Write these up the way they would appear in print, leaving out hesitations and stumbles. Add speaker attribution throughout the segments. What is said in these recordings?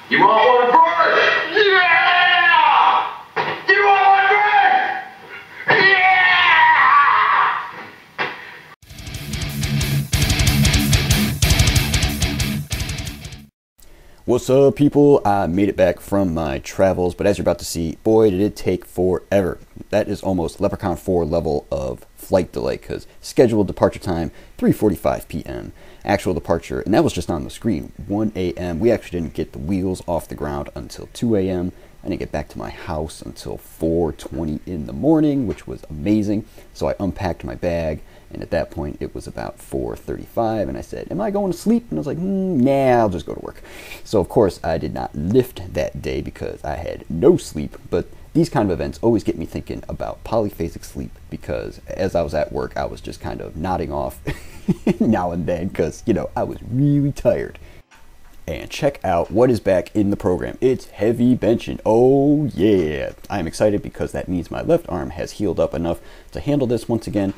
Speaker 1: You want one first? Yeah! You want one first? Yeah!
Speaker 2: What's up, people? I made it back from my travels, but as you're about to see, boy, did it take forever. That is almost Leprechaun 4 level of flight delay, because scheduled departure time, 3:45 p.m. Actual departure, and that was just on the screen, 1 a.m. We actually didn't get the wheels off the ground until 2 a.m. I didn't get back to my house until 4:20 in the morning, which was amazing. So I unpacked my bag, and at that point it was about 4:35, and I said, am I going to sleep? And I was like, nah, I'll just go to work. So of course I did not lift that day because I had no sleep, but these kind of events always get me thinking about polyphasic sleep, because as I was at work, I was just kind of nodding off now and then because, you know, I was really tired. And check out what is back in the program. It's heavy benching. Oh yeah. I'm excited because that means my left arm has healed up enough to handle this once again.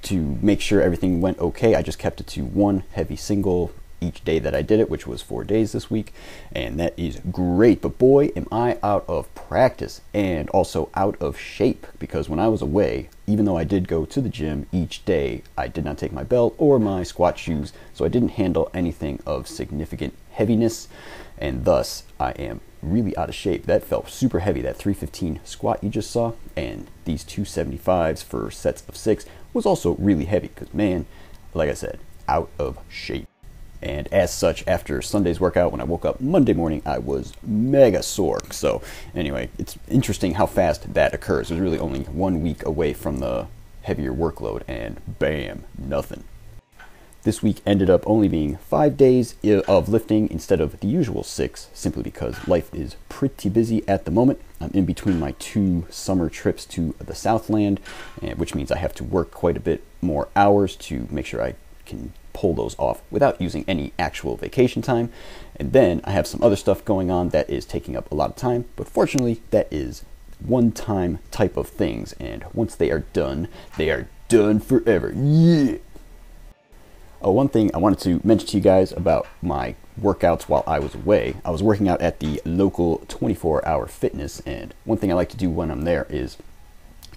Speaker 2: To make sure everything went okay, I just kept it to one heavy single each day that I did it, which was 4 days this week, and that is great. But boy, am I out of practice and also out of shape, because when I was away, even though I did go to the gym each day, I did not take my belt or my squat shoes, so I didn't handle anything of significant heaviness, and thus I am really out of shape. That felt super heavy, that 315 squat you just saw, and these 275s for sets of 6 was also really heavy because, man, like I said, out of shape. And as such, after Sunday's workout, when I woke up Monday morning, I was mega sore. So anyway, it's interesting how fast that occurs. It was really only 1 week away from the heavier workload, and bam, nothing. This week ended up only being 5 days of lifting instead of the usual 6, simply because life is pretty busy at the moment. I'm in between my 2 summer trips to the Southland, which means I have to work quite a bit more hours to make sure I can pull those off without using any actual vacation time. And then I have some other stuff going on that is taking up a lot of time, but fortunately that is one-time type of things, and once they are done forever. Yeah. Oh, one thing I wanted to mention to you guys about my workouts while I was away. I was working out at the local 24-hour fitness, and one thing I like to do when I'm there is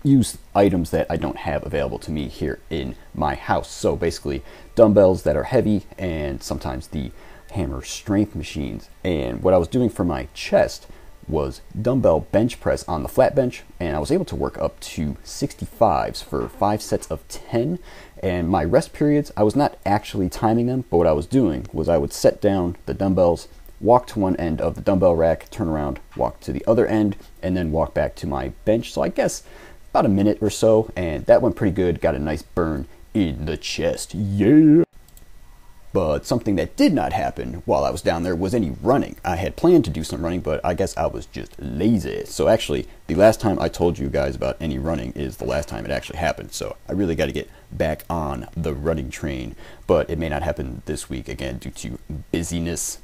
Speaker 2: use items that I don't have available to me here in my house. So basically dumbbells that are heavy, and sometimes the hammer strength machines. And what I was doing for my chest was dumbbell bench press on the flat bench, and I was able to work up to 65s for 5 sets of 10. And my rest periods, I was not actually timing them, but what I was doing was I would set down the dumbbells, walk to one end of the dumbbell rack, turn around, walk to the other end, and then walk back to my bench. So I guess about a minute or so, and that went pretty good. Got a nice burn in the chest. Yeah. But something that did not happen while I was down there was any running. I had planned to do some running, but I guess I was just lazy. So actually, the last time I told you guys about any running is the last time it actually happened. So I really got to get back on the running train. But it may not happen this week again due to busyness.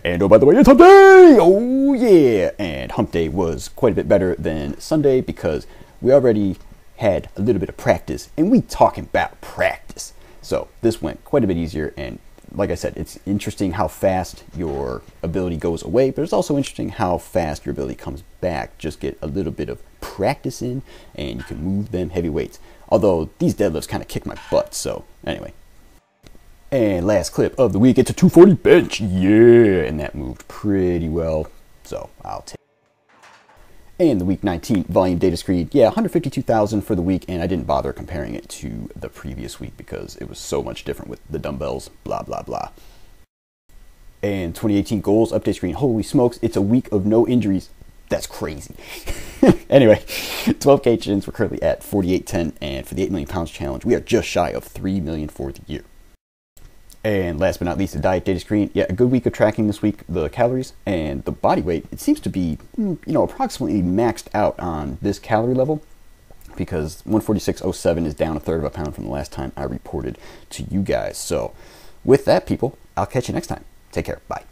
Speaker 2: And oh, by the way, it's hump day! Oh yeah! And hump day was quite a bit better than Sunday because we already had a little bit of practice, and we talking about practice. So this went quite a bit easier, and like I said, it's interesting how fast your ability goes away, but it's also interesting how fast your ability comes back. Just get a little bit of practice in, and you can move them heavy weights. Although these deadlifts kind of kick my butt, so anyway. And last clip of the week, it's a 240 bench, yeah, and that moved pretty well, so I'll take it. And the week 19 volume data screen, yeah, 152,000 for the week, and I didn't bother comparing it to the previous week because it was so much different with the dumbbells, blah, blah, blah. And 2018 goals update screen, holy smokes, it's a week of no injuries. That's crazy. Anyway, 12K chins, we're currently at 4810, and for the 8 million pounds challenge, we are just shy of 3 million for the year. And last but not least, the diet data screen. Yeah, a good week of tracking this week, the calories and the body weight. It seems to be, approximately maxed out on this calorie level, because 146.07 is down 1/3 of a pound from the last time I reported to you guys. So with that, people, I'll catch you next time. Take care. Bye.